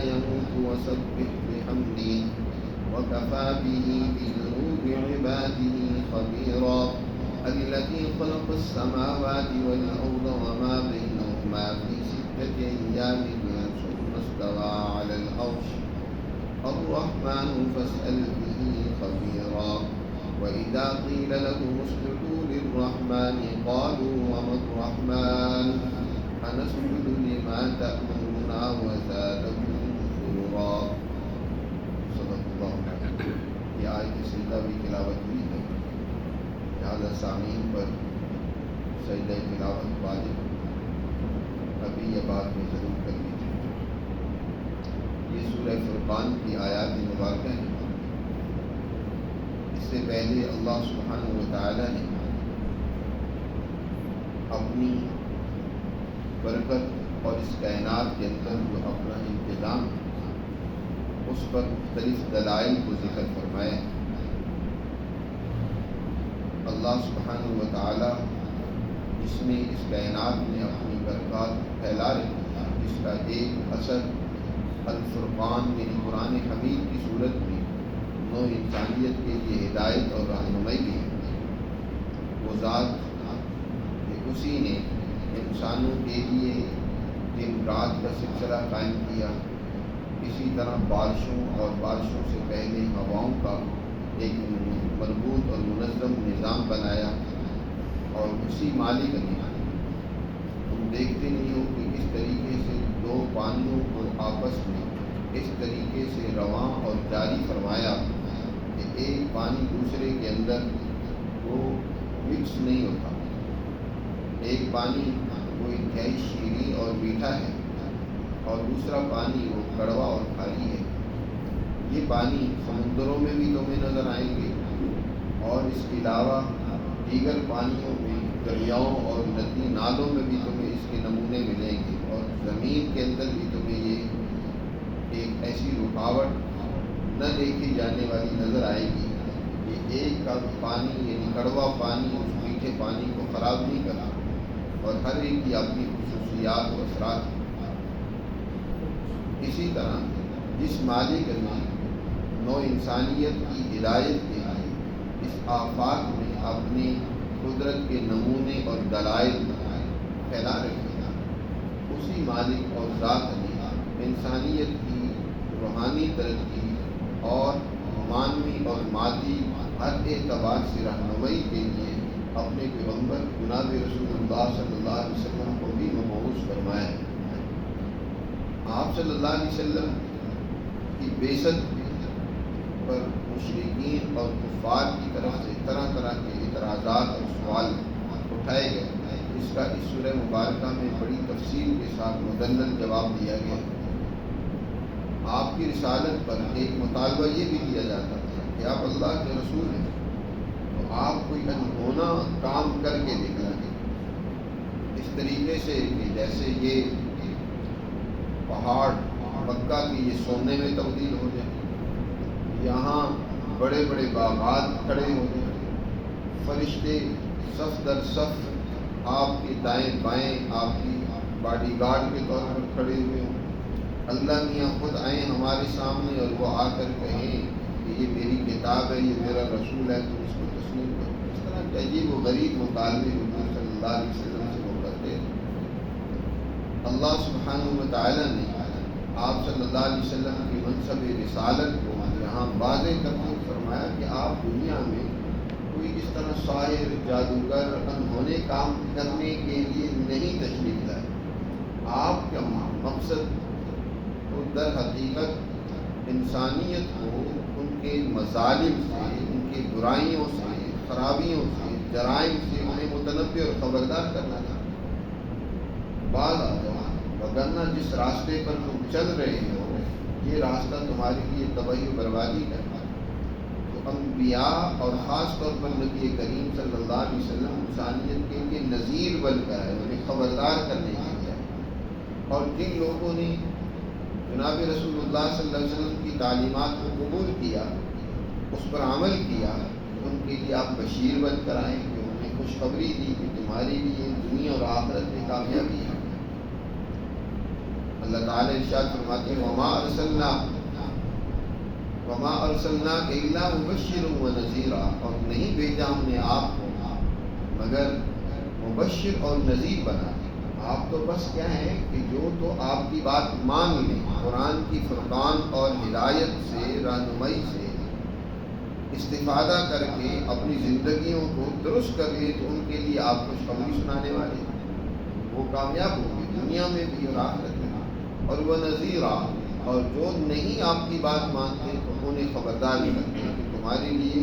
يموت وسبح بحمده وكفى به بذنوب عباده خبيرا الذي خلق السماوات والأرض وما بينهما في 6 أيام ثم استوى على العرش الرحمن فاسأل به خبيرا وإذا قيل لهم اسجدوا للرحمن قالوا وما الرحمن أنسجد لما تأمرنا وزادهم نفورا صدق اللہ العظیم. یہ آیت سجدہ بھی تلاوت ہوئی ہے، لہذا سامعین پر سجدہ تلاوت واجب ابھی یہ بات میں ضرور کر لیجیے. یہ سورہ فرقان کی آیات مبارکہ ہیں. اس سے پہلے اللہ سبحانہ و تعالی نے اپنی برکت اور اس کائنات کے اندر جو اپنا انتظام اس پر مختلف دلائل کو ذکر فرمایا. اللہ سبحانہ و تعالی جس میں اس کائنات میں اپنی برکات پھیلا رہے ہیں، جس کا ایک اثر الفرقان یعنی قرآن حمید کی صورت میں نو انسانیت کے لیے ہدایت اور رہنمائی بھی ہے. وہ ذات اسی نے انسانوں کے لیے دن رات کا سلسلہ قائم کیا، اسی طرح بارشوں اور بارشوں سے پہلے ہواؤں کا ایک مربوط اور منظم نظام بنایا، اور اسی مالک نے تم دیکھتے نہیں ہو کہ کس طریقے سے دو پانیوں کو آپس میں اس طریقے سے رواں اور جاری فرمایا کہ ایک پانی دوسرے کے اندر وہ مکس نہیں ہوتا. ایک پانی وہ انتہائی شیریں اور میٹھا ہے اور دوسرا پانی وہ کڑوا اور کھاری ہے. یہ پانی سمندروں میں بھی تمہیں نظر آئیں گے اور اس کے علاوہ دیگر پانیوں میں دریاؤں اور ندی نالوں میں بھی تمہیں اس کے نمونے ملیں گے، اور زمین کے اندر بھی تمہیں یہ ایک ایسی رکاوٹ نہ دیکھی جانے والی نظر آئے گی کہ ایک کا پانی یعنی کڑوا پانی اس میٹھے پانی کو خراب نہیں کرتا، اور ہر ایک کی اپنی خصوصیات و اثرات. اسی طرح جس مالک نے نو انسانیت کی ہدایت کے لیے اس آفاق میں اپنی قدرت کے نمونے اور دلائل پھیلا رکھے ہیں، اسی مالک اور ذات نے انسانیت کی روحانی ترقی اور مانوی اور مادی ہر اعتبار سے رہنمائی کے لیے اپنے پیغمبر جناب رسول اللہ صلی اللہ علیہ وسلم کو بھی مبعوث فرمایا ہے. آپ صلی اللہ علیہ وسلم کی بعثت پر مشرکین اور کفار کی طرف سے طرح طرح کے اعتراضات اور سوال اٹھائے گئے، جس کا اس سورہ مبارکہ میں بڑی تفصیل کے ساتھ مدلل جواب دیا گیا. آپ کی رسالت پر ایک مطالبہ یہ بھی کیا جاتا تھا کہ آپ اللہ کے رسول ہیں تو آپ کوئی انہونا کام کر کے دکھلائیں، اس طریقے سے کہ جیسے یہ پہاڑ مکہ کی یہ سونے میں تبدیل ہو جائے، یہاں بڑے بڑے باغات کھڑے ہو جائیں، فرشتے صف در صف آپ کے دائیں بائیں آپ کی باڈی گارڈ کے طور پر کھڑے ہوئے ہوں، اللہ میاں خود آئیں ہمارے سامنے اور وہ آ کر کہیں کہ یہ میری کتاب ہے، یہ میرا رسول ہے، تم اس کو تسلیم کرو. اس طرح کے عجیب و غریب مطالبے حضور صلی اللہ علیہ وسلم سے وہ کرتے ہیں. اللہ سبحانہ و تعالی نے آپ صلی اللہ علیہ وسلم کی منصب رسالت کو یہاں واضح کرتے ہوئے فرمایا کہ آپ دنیا میں کوئی اس طرح ساحر جادوگر انہونے کام کرنے کے لیے نہیں تشریف لائے. آپ کا مقصد تو در حقیقت انسانیت کو ان کے مظالم سے، ان کی برائیوں سے، خرابیوں سے، جرائم سے انہیں متنبع اور خبردار کرنا تھا. بعض وگرنہ جس راستے پر تم چل رہے ہو یہ راستہ تمہارے لیے تباہی و بربادی کا ہے. تو انبیاء اور خاص طور پر نبی کریم صلی اللہ علیہ وسلم انسانیت کے لیے نذیر بن کر ہے، انہیں خبردار کرنے کے لیے. اور جن لوگوں نے جناب رسول اللہ صلی اللہ علیہ وسلم کی تعلیمات کو قبول کیا، اس پر عمل کیا، ان کے لیے آپ بشیر بن کر آئیں کہ انہیں خوشخبری دی کہ تمہارے لیے دنیا اور آخرت میں کامیابی ہے. اللہ تعالیٰ ارشاد فرماتے ہیں وما ارسلناک الا مبشرا ونذیرا، اور نہیں بھیجا ہم نے آپ کو مگر مبشر اور نذیر بنا۔ آپ تو بس کیا ہے کہ جو تو آپ کی بات مان لیں، قرآن کی فرقان اور ہدایت سے، رہنمائی سے استفادہ کر کے اپنی زندگیوں کو درست کر لیں، تو ان کے لیے آپ خوشخبری سنانے والے وہ کامیاب ہوں گے دنیا میں بھی اور آخرت میں بھی۔ اور وہ نذیرا، اور جو نہیں آپ کی بات مانتے تو انہیں خبردار بھی کرتے ہیں کہ تمہارے لیے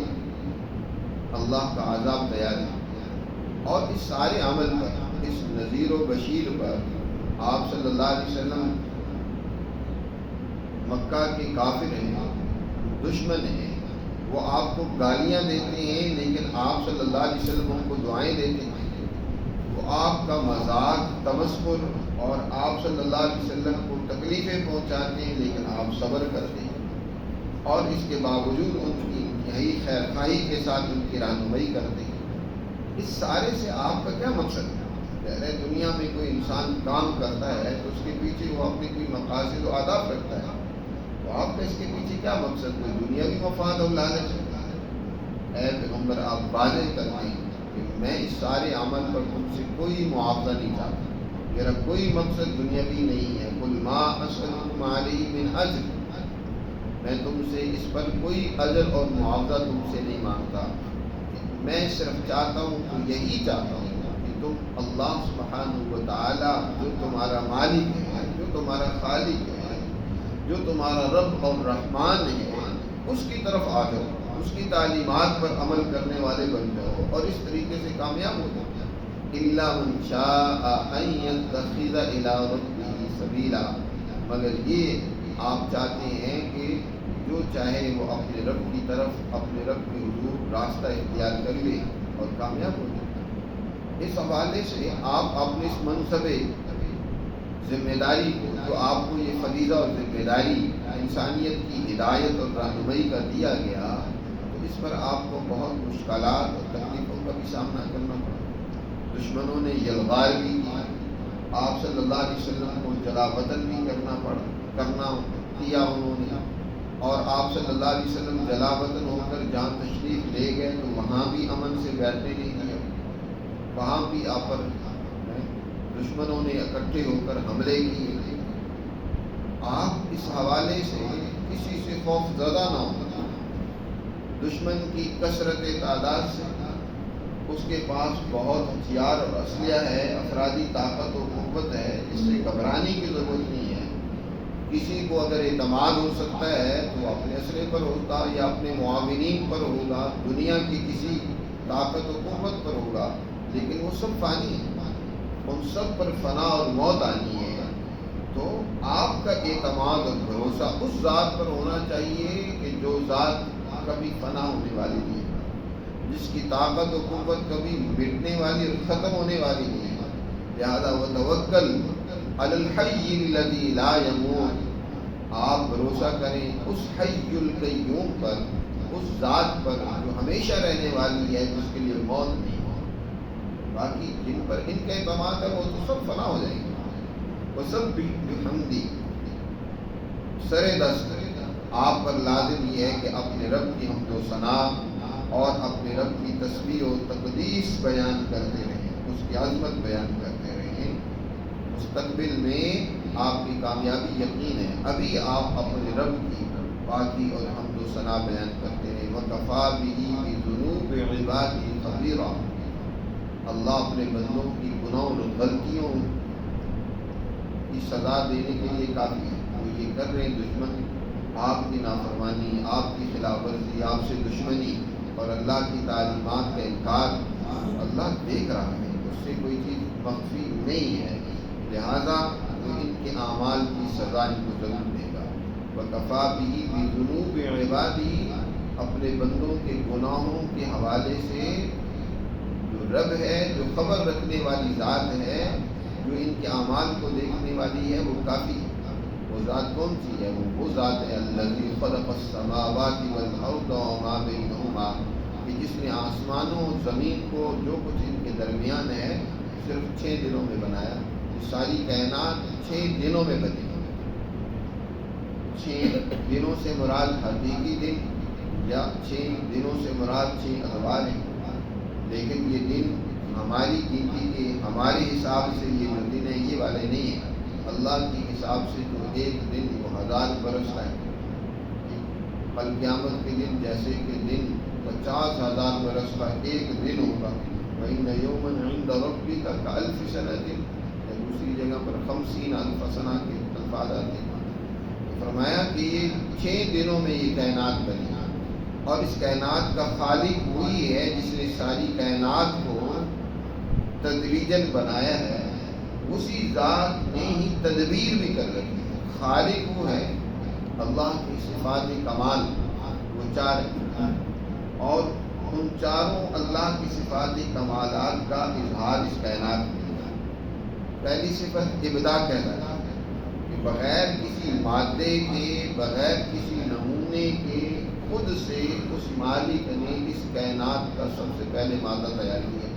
اللہ کا عذاب تیار ہے۔ اور اس سارے عمل پر، اس نذیر و بشیر پر آپ صلی اللہ علیہ وسلم مکہ کے کافر ہیں، دشمن ہیں، وہ آپ کو گالیاں دیتے ہیں، لیکن آپ صلی اللہ علیہ وسلم ان کو دعائیں دیتے ہیں۔ وہ آپ کا مذاق، تمسخر اور آپ صلی اللہ علیہ وسلم کو تکلیفیں پہنچاتے ہیں، لیکن آپ صبر کرتے ہیں اور اس کے باوجود ان کی انتہائی خیر خواہی کے ساتھ ان کی رہنمائی کرتے ہیں۔ اس سارے سے آپ کا کیا مقصد ہے؟ پہلے دنیا میں کوئی انسان کام کرتا ہے تو اس کے پیچھے وہ اپنے کوئی مقاصد و اہداف رکھتا ہے، تو آپ کا اس کے پیچھے کیا مقصد؟ کوئی دنیاوی مفاد اور لالچ ہے؟ اے پیغمبر، آپ واضح کرتے ہیں کہ میں اس سارے عمل پر تم سے کوئی معاوضہ نہیں چاہتا، میرا کوئی مقصد دنیاوی نہیں ہے۔ قل ما اسألکم علیہ من اجر، میں تم سے اس پر کوئی اجر اور معاوضہ تم سے نہیں مانگتا، میں صرف چاہتا ہوں تو یہی چاہتا ہوں کہ تم اللہ سبحانہ و تعالی جو تمہارا مالک ہے، جو تمہارا خالق ہے، جو تمہارا رب اور رحمان ہے، اس کی طرف آ جاؤ، اس کی تعلیمات پر عمل کرنے والے بن جاؤ اور اس طریقے سے کامیاب ہو جاؤ۔ الا من شاء ان يتخذ الى ربه سبیلا، مگر یہ آپ چاہتے ہیں کہ جو چاہے وہ اپنے رب کی طرف، اپنے رب کے حضور راستہ اختیار کر لے اور کامیاب ہو جائے۔ اس حوالے سے آپ اپنے اس منصب ذمہ داری کو، جو آپ کو یہ فریضہ اور ذمہ داری انسانیت کی ہدایت اور رہنمائی کا دیا گیا، تو اس پر آپ کو بہت مشکلات اور تکلیفوں کا بھی سامنا کرنا پڑا۔ دشمنوں نے یلغار بھی کی، آپ صلی اللہ علیہ وسلم کو جلا وطن بھی کرنا کیا انہوں نے، اور آپ صلی اللہ علیہ وسلم جلا وطن ہو کر جہاں تشریف لے گئے تو وہاں بھی امن سے بیٹھنے نہیں دیا، وہاں بھی آپ پر دشمنوں نے اکٹھے ہو کر حملے کیے۔ آپ اس حوالے سے کسی سے خوف زدہ نہ ہو، دشمن کی کثرت تعداد سے، اس کے پاس بہت ہتھیار اور اسلحہ ہے، افرادی طاقت و قوت ہے، اس سے گھبرانے کی ضرورت نہیں ہے۔ کسی کو اگر اعتماد ہو سکتا ہے تو اپنے اسلحے پر ہوگا یا اپنے معاونین پر ہوگا، دنیا کی کسی طاقت و قوت پر ہوگا، لیکن وہ سب فانی ہیں، ان سب پر فنا اور موت آنی ہے۔ تو آپ کا اعتماد اور بھروسہ اس ذات پر ہونا چاہیے کہ جو ذات کبھی فنا ہونے والی نہیں ہے، جس کی طاقت و قوت کبھی مٹنے والی اور ختم ہونے والی نہیں ہے۔ لہذا وتوکل علی الحی الذی لا یموت، آپ بھروسہ کریں اس حی القیوم پر، اس ذات پر جو ہمیشہ رہنے والی ہے، جس کے لیے موت نہیں ہے۔ باقی جن پر ان کا اعتماد ہے وہ تو سب فنا ہو جائیں گے۔ وہ سب بحمدی، سر دست آپ پر لازم یہ ہے کہ اپنے رب کی حمد و ثنا اور اپنے رب کی تسبیح و تقدیس بیان کرتے رہیں، اس کی عظمت بیان کرتے رہیں۔ مستقبل میں آپ کی کامیابی یقین ہے۔ ابھی آپ اپنے رب کی پاکی اور حمد و ثنا بیان کرتے رہیں۔ وَكَفَىٰ بِهِ بِذُنُوبِ عِبَادِهِ خَبِيرًا، اللہ اپنے بندوں کی گناہوں اور غلطیوں کی سزا دینے کے لیے کافی ہے۔ وہ یہ کر رہے ہیں، دشمن آپ کی نافرمانی، آپ کی خلاف ورزی، آپ سے دشمنی اور اللہ کی تعلیمات کا انکار، اللہ دیکھ رہا ہے، اس سے کوئی چیز مخفی نہیں ہے، لہذا وہ ان کے اعمال کی سزا ان کو ضرور دے گا۔ وَكَفَىٰ بِهِ بِذُنُوبِ عِبَادِهِ، اپنے بندوں کے گناہوں کے حوالے سے جو رب ہے، جو خبر رکھنے والی ذات ہے، جو ان کے اعمال کو دیکھنے والی ہے، وہ کافی ہے۔ وہ ذات کون سی ہے؟ وہ ذات ہے الذی خلق السماوات والارض وما بینہما، کہ جس نے آسمانوں اور زمین کو، جو کچھ ان کے درمیان ہے، صرف 6 دنوں میں بنایا۔ یہ ساری کائنات 6 دنوں میں بنی، 6 دنوں سے مراد حقیقی دن یا 6 دنوں سے مراد 6 اتوار ہیں، لیکن یہ دن ہماری گنتی کے ہمارے حساب سے یہ جو دن ہے یہ والے نہیں ہیں۔ اللہ کے حساب سے جو ایک دن وہ 1000 برس کا ہے۔ کل قیامت کے دن جیسے کہ دن 50,000 برس کا ایک دن ہوگا، وَإِنَّ يَوْمًا عِندَ رَبِّكَ كَأَلْفِ سَنَةٍ، یا دوسری جگہ پر 50,000 سنہ کے الفاظ آتے ہیں۔ فرمایا کہ یہ 6 دنوں میں یہ کائنات بنی، اور اس کائنات کا خالق وہی ہے جس نے ساری کائنات کو تدریجاً بنایا ہے، اسی ذات نے ہی تدبیر بھی کر رکھی ہے۔ خالق وہ ہے، اللہ کی صفات کمال وہ 4 ہیں، اور ان چاروں اللہ کی صفات کمالات کا اظہار اس کائنات میں ہے۔ پہلی صفت ابداع کہلاتی ہے کہ بغیر کسی مادے کے، بغیر کسی نمونے کے، خود سے اس مالک نے اس کائنات کا سب سے پہلے مادہ تیار کیا،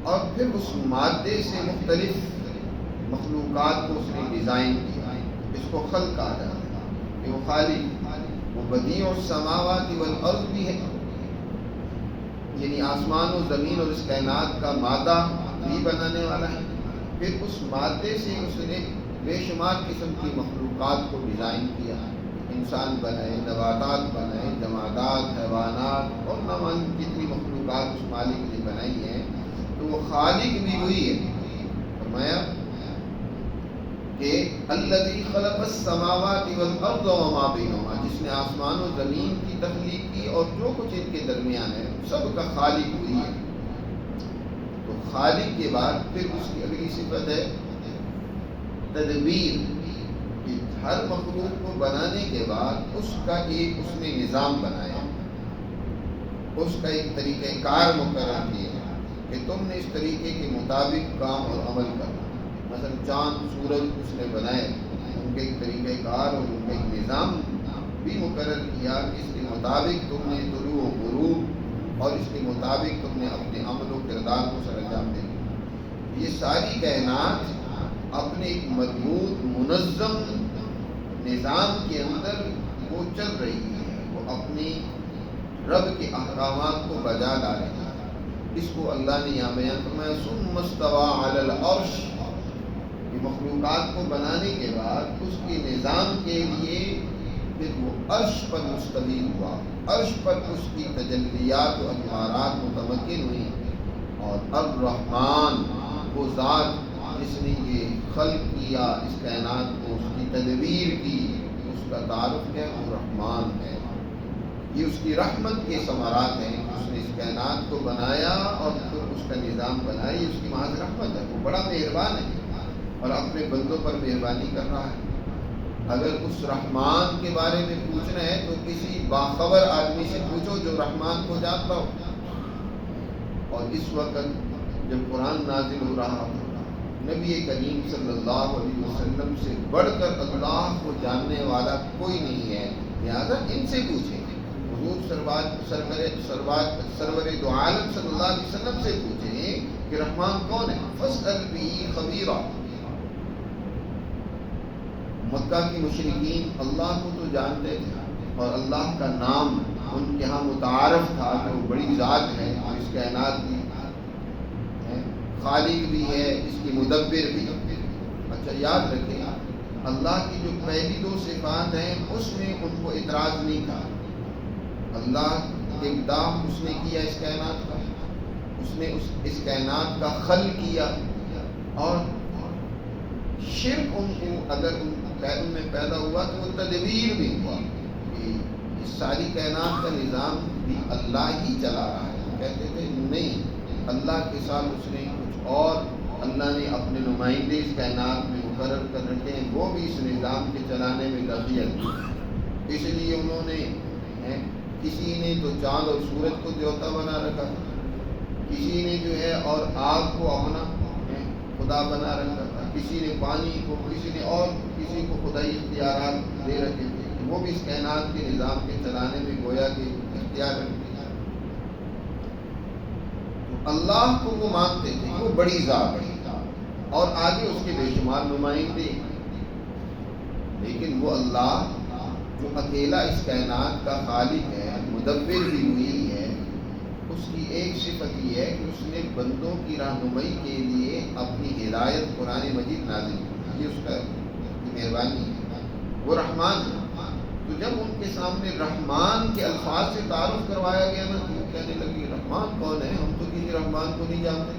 اور پھر اس مادے سے مختلف مخلوقات کو اس نے ڈیزائن کیا۔ اس کو خلق کہا جاتا ہے کہ وہ خالق، وہ بدیع السماوات والارض بھی ہے، یعنی آسمان و زمین اور اس کائنات کا مادہ بھی بنانے والا ہے۔ پھر اس مادے سے اس نے بے شمار قسم کی مخلوقات کو ڈیزائن کیا، انسان بنائے، نباتات بنائے، جمادات، حیوانات اور نہ معلوم کتنی مخلوقات اس مالک نے بنائی ہیں۔ تو وہ خالق بھی وہی ہے۔ فرمایا کہ الذی خلق السماوات والارض وما بینہما، جس نے آسمان و زمین کی تخلیق کی اور جو کچھ ان کے درمیان ہے سب کا خالق وہی ہے۔ تو خالق کے بعد پھر اس کی اگلی صفت ہے تدبیر، کہ ہر مخلوق کو بنانے کے بعد اس کا ایک اس نے نظام بنایا، اس کا ایک طریقہ کار مقرر کیا کہ تم نے اس طریقے کے مطابق کام اور عمل کرنا۔ مثلا چاند سورج اس نے بنائے، ان کے ایک طریقہ کار اور ان کا ایک نظام بھی مقرر کیا کہ اس کے مطابق تم نے طلوع و غروب، اور اس کے مطابق تم نے اپنے عمل و کردار کو سر انجام دینا۔ یہ ساری کائنات اپنے ایک مضبوط منظم نظام کے اندر وہ چل رہی ہے، وہ اپنی رب کے احکامات کو بجا ڈالے گی۔ اس کو اللہ نے یہاں بیان فرمایا ثم استوى علی العرش، کہ مخلوقات کو بنانے کے بعد اس کے نظام کے لیے پھر وہ عرش پر مستوی ہوا، عرش پر اس کی تجلیات و انوارات متمکن ہوئی، اور الرحمن وہ ذات جس نے یہ خلق کیا اس کائنات کو، اس کی تدبیر کی، اس کا تعارف ہے وہ رحمان ہے۔ یہ اس کی رحمت کے ثمرات ہیں، اس نے اس کائنات کو بنایا اور پھر اس کا نظام بنایا، یہ اس کی محض رحمت ہے۔ وہ بڑا مہربان ہے اور اپنے بندوں پر مہربانی کر رہا ہے۔ اگر اس رحمان کے بارے میں پوچھنا ہے تو کسی باخبر آدمی سے پوچھو جو رحمان کو جانتا ہو۔ اور اس وقت جب قرآن نازل ہو رہا تھا، نبی کریم صلی اللہ علیہ وسلم سے بڑھ کر اللہ کو جاننے والا کوئی نہیں ہے، لہذا ان سے پوچھیں۔ حضور سرور دو عالم صلی اللہ علیہ وسلم سے پوچھیں کہ رحمان کون ہے، فاسأل بہ خبیرا۔ مکہ کی مشرکین اللہ کو تو جانتے تھے اور اللہ کا نام ان کے ہاں متعارف تھا کہ وہ بڑی ذات ہے، اس کائنات کی خالق بھی ہے، اس کی مدبر بھی۔ اچھا یاد رکھیں اللہ کی جو پہلی 2 صفات ہیں اس میں ان کو اعتراض نہیں تھا۔ اللہ ابداع اس نے کیا اس کائنات کا، اس نے اس کائنات کا خلق کیا، اور شرک ان کو اگر ان میں پیدا ہوا تو وہ تدبیر بھی ہوا کہ اس ساری کائنات کا نظام بھی اللہ ہی چلا رہا ہے۔ کہتے تھے نہیں، اللہ کے ساتھ اس نے کچھ اور اللہ نے اپنے نمائندے اس کائنات میں مقرر کر رکھے ہیں، وہ بھی اس نظام کے چلانے میں دخیل کی۔ اس لیے انہوں نے کسی نے تو چاند اور سورج کو دیوتا بنا رکھا، کسی نے جو ہے اور آگ کو اپنا خدا بنا رکھا تھا، کسی نے پانی کو، کسی نے اور کسی کو خدائی اختیارات دے رکھے تھے، وہ بھی اس کائنات کے نظام کے چلانے میں گویا کہ اختیار رکھتے ہیں۔ اللہ کو وہ مانتے تھے وہ بڑی ذات ہے اور آگے اس کے بے شمار نمائندے، لیکن وہ اللہ جو اکیلا اس کائنات کا خالق ہے، مدبر بھی وہی ہے، اس کی ایک صفت یہ ہے کہ اس نے بندوں کی رہنمائی کے لیے اپنی ہدایت قرآن مجید نازل کی، یہ اس کا مہربانی ہے، وہ رحمان ہے۔ تو جب ان کے سامنے رحمان کے الفاظ سے تعارف کروایا گیا نا، تو وہ کہنے لگی رحمان کون ہے؟ ہم تو کسی رحمان کو نہیں جانتے،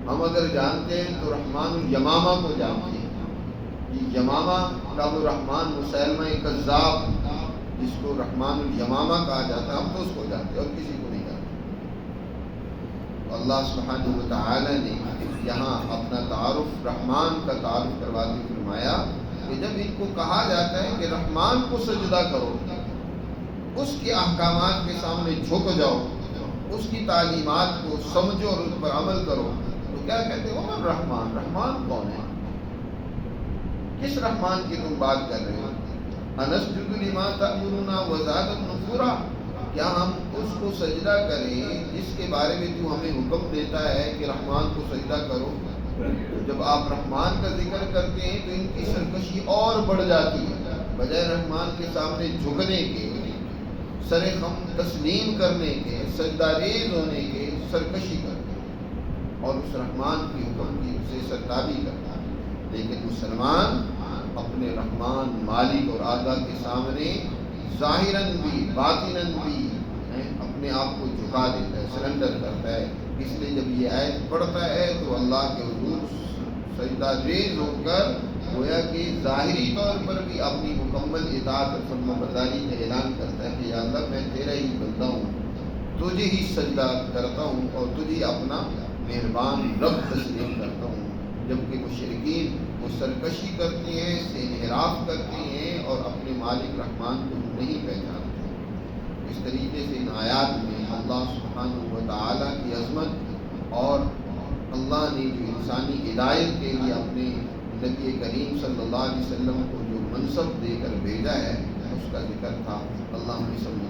ہم اگر جانتے ہیں تو رحمان الیمامہ کو جانتے ہیں۔ یہ یمامہ کا وہ رحمان مسیلمہ کذاب جس کو رحمان الیمامہ کہا جاتا ہے، ہم تو اس کو جانتے اور کسی کو نہیں جانتے۔ اللہ سبحانہ و تعالی نے یہاں اپنا تعارف رحمان کا تعارف کرواتے فرمایا کہ جب ان کو کہا جاتا ہے کہ رحمان کو سجدہ کرو، اس کے احکامات کے سامنے جھک جاؤ، اس کی تعلیمات کو سمجھو اور اس پر عمل کرو، تو کیا کہتے ہیں؟ وہ رحمان، رحمان کون ہے؟ کس رحمان کی تم بات کر رہے ہو؟ انسجد لما تأمرنا وزادت نفورا، کیا ہم اس کو سجدہ کریں جس کے بارے میں تو ہمیں حکم دیتا ہے کہ رحمان کو سجدہ کرو؟ جب آپ رحمان کا ذکر کرتے ہیں تو ان کی سرکشی اور بڑھ جاتی ہے، بجائے رحمان کے سامنے جھکنے کے، سر خم تسلیم کرنے کے، سجدہ ریز ہونے کے، سرکشی کرتے ہیں اور اس رحمان کی حکم کی سے سرتابی کرتا ہے۔ لیکن مسلمان اپنے رحمان مالک اور آقا کے سامنے ظاہراً بھی باطناً بھی اپنے آپ کو جھکا دیتا ہے، سرنڈر کرتا ہے۔ اس لیے جب یہ آیت پڑھتا ہے تو اللہ کے حضور سجدہ ریز ہو کر گویا کہ ظاہری طور پر بھی اپنی مکمل اطاعت اور فرمانبرداری کا اعلان کرتا ہے کہ یا اللہ میں تیرا ہی بندہ ہوں، تجھے ہی سجدہ کرتا ہوں اور تجھے اپنا مہربان رب تسلیم کرتا ہوں۔ جبکہ مشرکین وہ سرکشی کرتے ہیں، سے انحراف کرتے ہیں اور اپنے مالک رحمان کو نہیں پہچانتے۔ اس طریقے سے ان آیات میں اللہ سبحانہ و تعالیٰ کی عظمت اور اللہ نے جو انسانی ہدایت کے لیے اپنے نبی کریم صلی اللہ علیہ وسلم کو جو منصب دے کر بھیجا ہے اس کا ذکر تھا۔ اللہ ہمیں سب